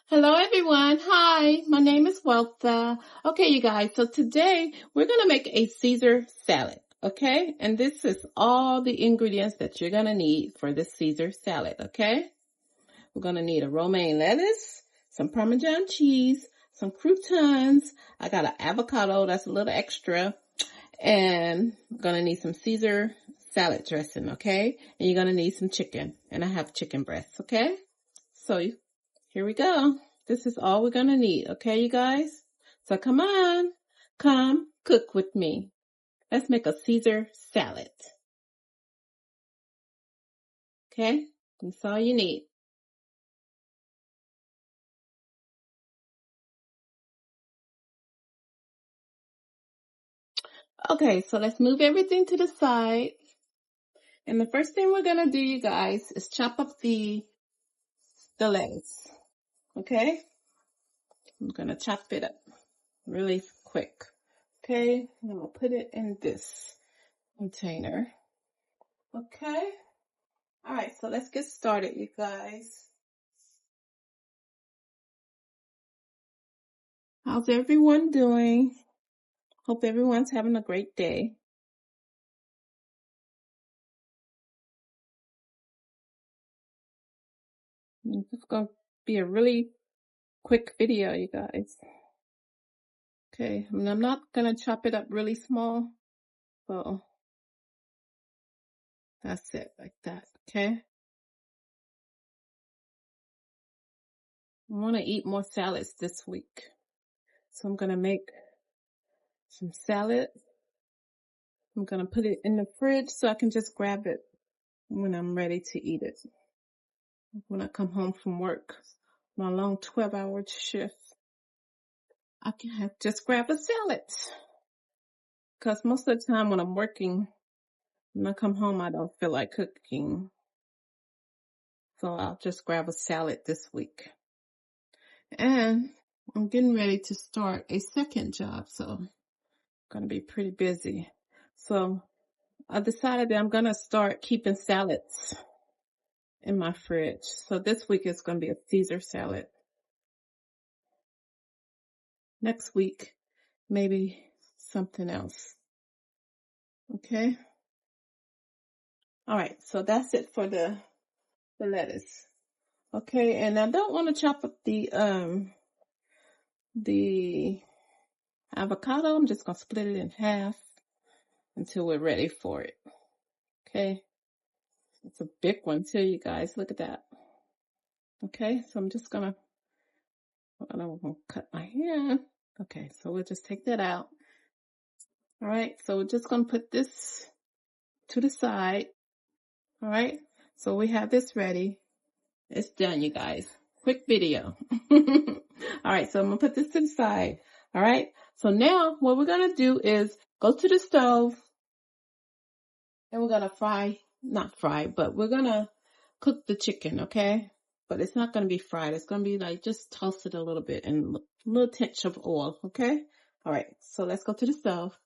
Hello everyone. Hi, my name is Weltha. Okay, you guys, so today we're going to make a Caesar salad, okay? And this is all the ingredients that you're going to need for this Caesar salad, okay? We're going to need a romaine lettuce, some Parmesan cheese, some croutons. I got an avocado that's a little extra, and I'm going to need some Caesar salad dressing, okay? And you're going to need some chicken, and I have chicken breasts, okay? So here we go. This is all we're going to need, okay, you guys? So come on, come cook with me. Let's make a Caesar salad. Okay, that's all you need. Okay, so let's move everything to the side. And the first thing we're going to do, you guys, is chop up the lettuce. Okay? I'm going to chop it up really quick. Okay, I'm going to put it in this container. Okay? All right, so let's get started, you guys. How's everyone doing? Hope everyone's having a great day. It's going to be a really quick video, you guys. Okay, I'm not going to chop it up really small. So that's it, like that, okay? I want to eat more salads this week. So I'm going to make some salad. I'm going to put it in the fridge so I can just grab it when I'm ready to eat it. When I come home from work, my long 12-hour shift, I can just grab a salad. Because most of the time when I'm working, when I come home, I don't feel like cooking. So I'll just grab a salad this week. And I'm getting ready to start a second job, so I'm going to be pretty busy. So I decided that I'm going to start keeping salads in my fridge. So this week is going to be a Caesar salad. Next week, maybe something else. Okay? All right, so that's it for the lettuce. Okay, and I don't want to chop up the avocado. I'm just going to split it in half until we're ready for it. Okay. It's a big one too, you guys. Look at that. Okay, so I'm just gonna cut my hand. Okay, so we'll just take that out. All right, so we're just gonna put this to the side. All right, so we have this ready. It's done, you guys. Quick video. All right, so I'm gonna put this to the side. All right, so now what we're gonna do is go to the stove and we're gonna but we're gonna cook the chicken, okay? But it's not gonna be fried. It's gonna be like just toast it a little bit and a little tinge of oil, okay? All right, so let's go to the stove.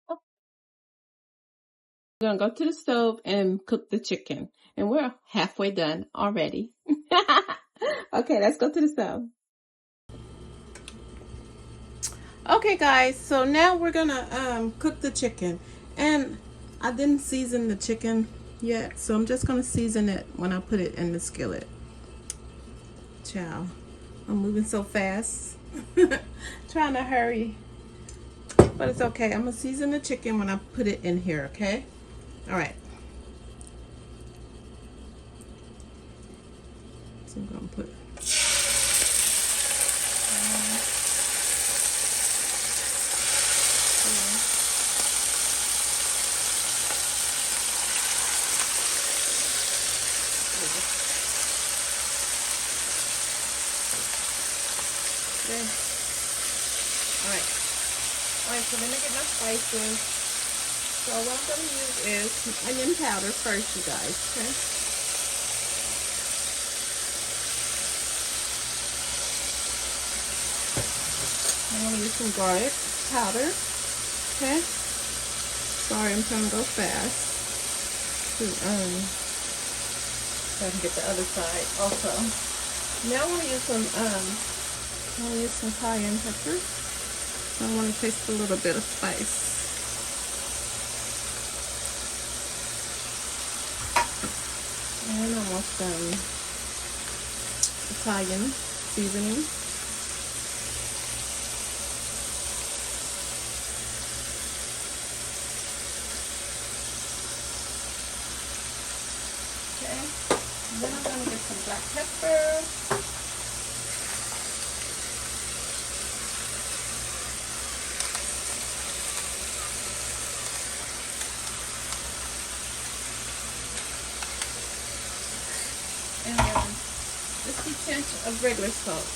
We're gonna go to the stove and cook the chicken. And we're halfway done already. Okay, let's go to the stove. Okay, guys, so now we're gonna cook the chicken. And I didn't season the chicken yet, so I'm just gonna season it when I put it in the skillet. Ciao. I'm moving so fast. Trying to hurry. But it's okay. I'm gonna season the chicken when I put it in here, okay? Alright. So I'm gonna put okay. Alright, so let me get my spices. So what I'm going to use is onion powder first, you guys, okay? I'm going to use some garlic powder, okay? Sorry, I'm trying to go fast. so I can get the other side also. Now I want to use some cayenne pepper. I want to taste a little bit of spice. And I want some Italian seasoning. Okay. And then I'm going to get some black pepper. And then just a pinch of regular salt.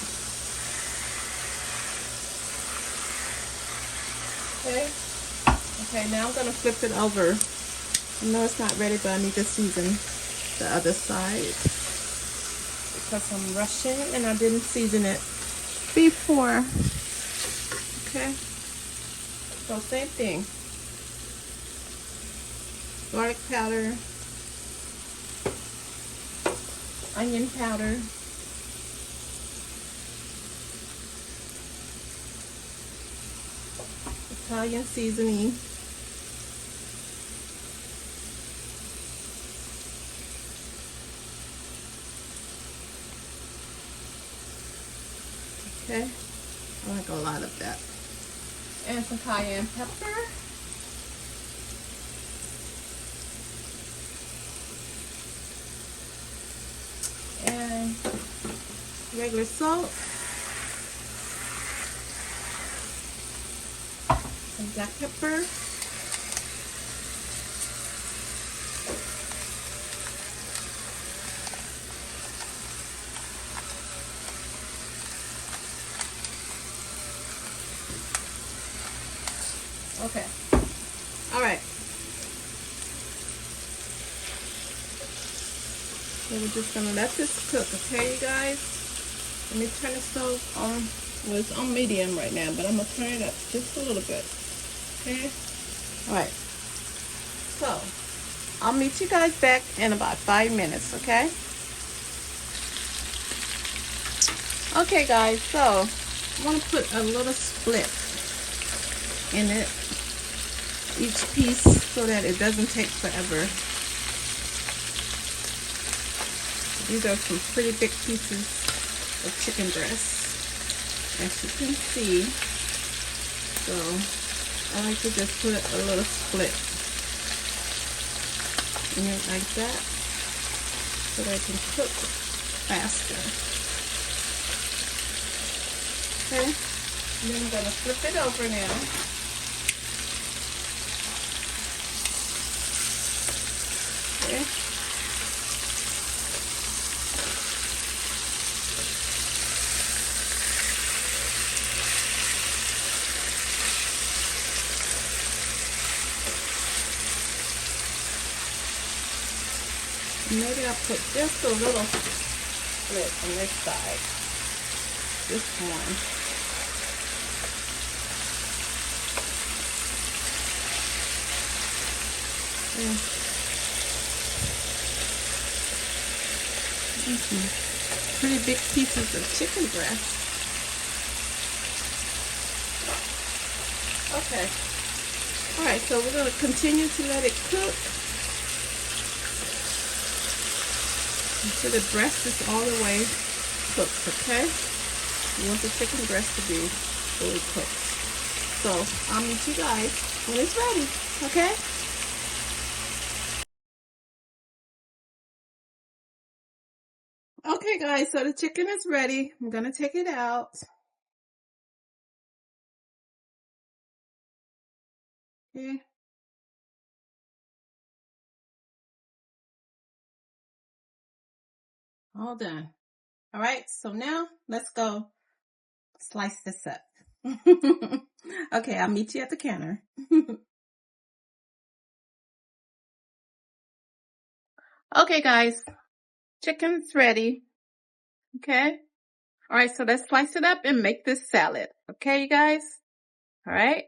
Okay. Okay, now I'm going to flip it over. I know it's not ready, but I need to season the other side because I'm rushing and I didn't season it before. Okay. So same thing. Garlic powder. Onion powder. Italian seasoning. Okay, I like a lot of that. And some cayenne pepper. And regular salt. Some black pepper. Okay. All right. So we're just gonna let this cook, okay, you guys? Let me turn the stove on. Well, it's on medium right now, but I'm gonna turn it up just a little bit. Okay. All right. So I'll meet you guys back in about 5 minutes, okay? Okay, guys. So I want to put a little split in it, each piece, so that it doesn't take forever. These are some pretty big pieces of chicken breast, as you can see. So I like to just put a little split in it like that, so that I can cook faster. Okay, and then I'm going to flip it over now. Okay. Maybe I'll put just a little split on this side. Just one. Pretty big pieces of chicken breast. Okay. Alright, so we're going to continue to let it cook until the breast is all the way cooked, okay? You want the chicken breast to be fully cooked. So I'll meet you guys when it's ready, okay? Okay, guys, so the chicken is ready. I'm going to take it out. Okay. All done. All right, so now let's go slice this up. Okay, I'll meet you at the counter. Okay, guys, chicken's ready. Okay. All right, so let's slice it up and make this salad. Okay, you guys? All right.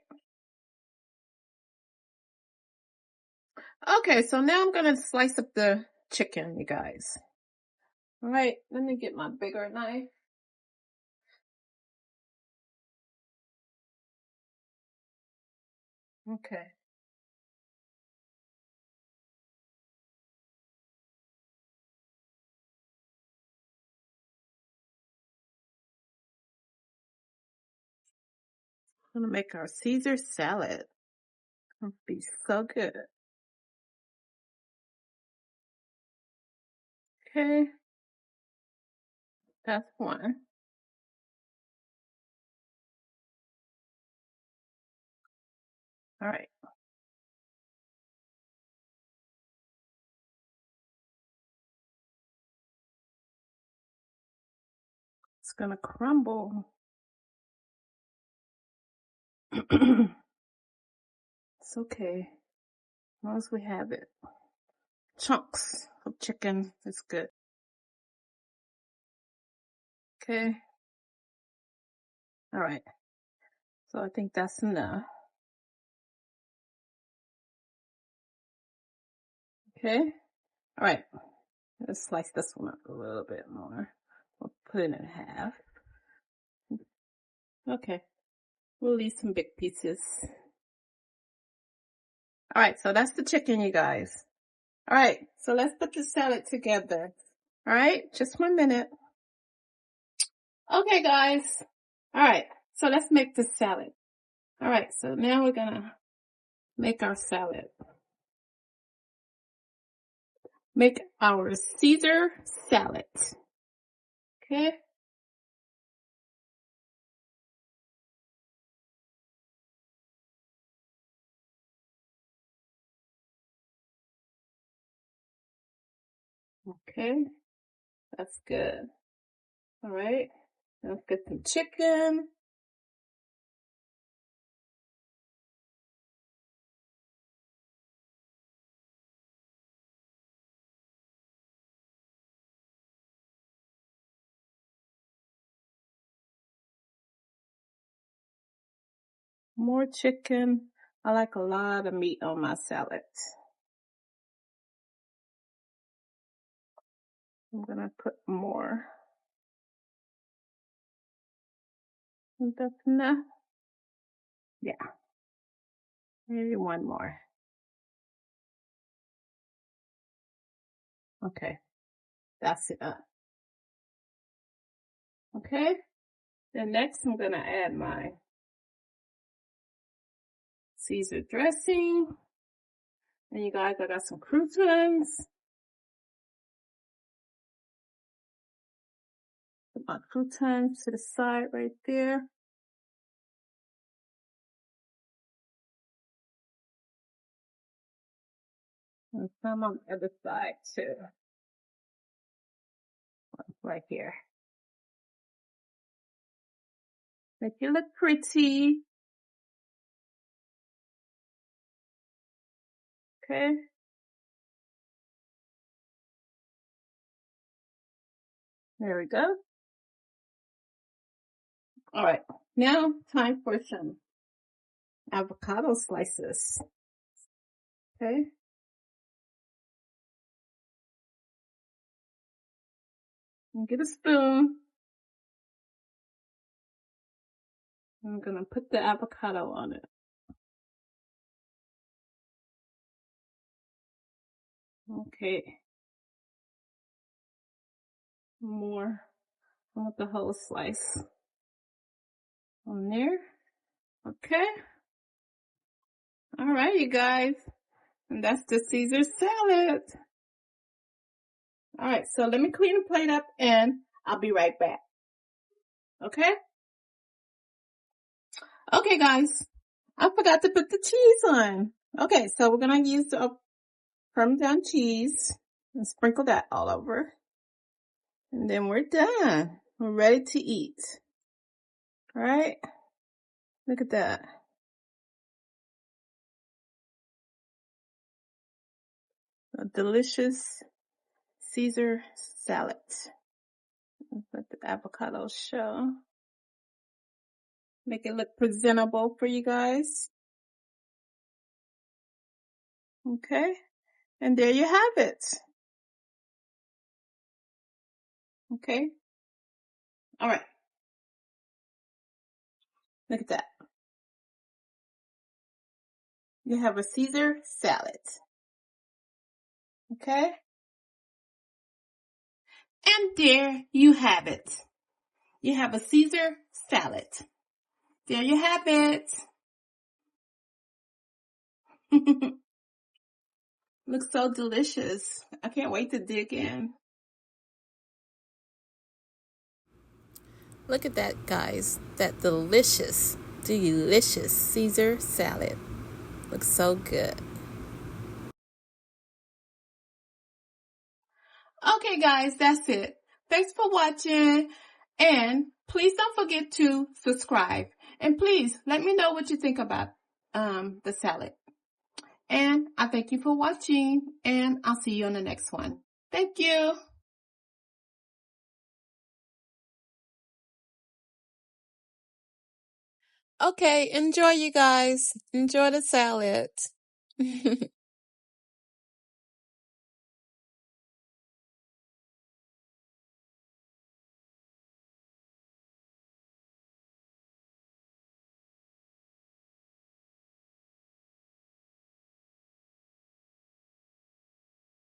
Okay, so now I'm going to slice up the chicken, you guys. All right, let me get my bigger knife. Okay. I'm gonna make our Caesar salad. It'll be so good. Okay. That's one. All right. It's gonna crumble. It's okay. As long as we have it. Chunks of chicken is good. Okay. All right. So I think that's enough. Okay. All right. Let's slice this one up a little bit more. We'll put it in half. Okay. We'll leave some big pieces. All right. So that's the chicken, you guys. All right. So let's put the salad together. All right. Just 1 minute. Okay, guys. All right. So let's make the salad. All right. So now we're going to make our salad. Make our Caesar salad. Okay. Okay. That's good. All right. Let's get some chicken. More chicken. I like a lot of meat on my salad. I'm gonna put more. Think that's enough? Yeah. Maybe one more. Okay. That's enough. Okay. Then next I'm gonna add my Caesar dressing. And you guys, I got some croutons. Put my croutons to the side right there. And some on the other side too. Right here. Make it look pretty. Okay. There we go. All right. Now time for some avocado slices. Okay. And get a spoon. I'm gonna put the avocado on it. Okay. More. I want the whole slice on there. Okay. All right, you guys. And that's the Caesar salad. All right. So let me clean the plate up and I'll be right back. Okay. Okay, guys. I forgot to put the cheese on. Okay. So we're going to use the Parmesan cheese and sprinkle that all over. And then we're done. We're ready to eat. All right. Look at that. A delicious Caesar salad. Let the avocado show. Make it look presentable for you guys. Okay. And there you have it. Okay. All right. Look at that. You have a Caesar salad. Okay. And there you have it. You have a Caesar salad. There you have it. Looks so delicious. I can't wait to dig in. Look at that, guys. That delicious Caesar salad. Looks so good. Okay, guys, that's it. Thanks for watching. And please don't forget to subscribe. And please let me know what you think about the salad. And I thank you for watching. And I'll see you on the next one. Thank you. Okay, enjoy, you guys. Enjoy the salad.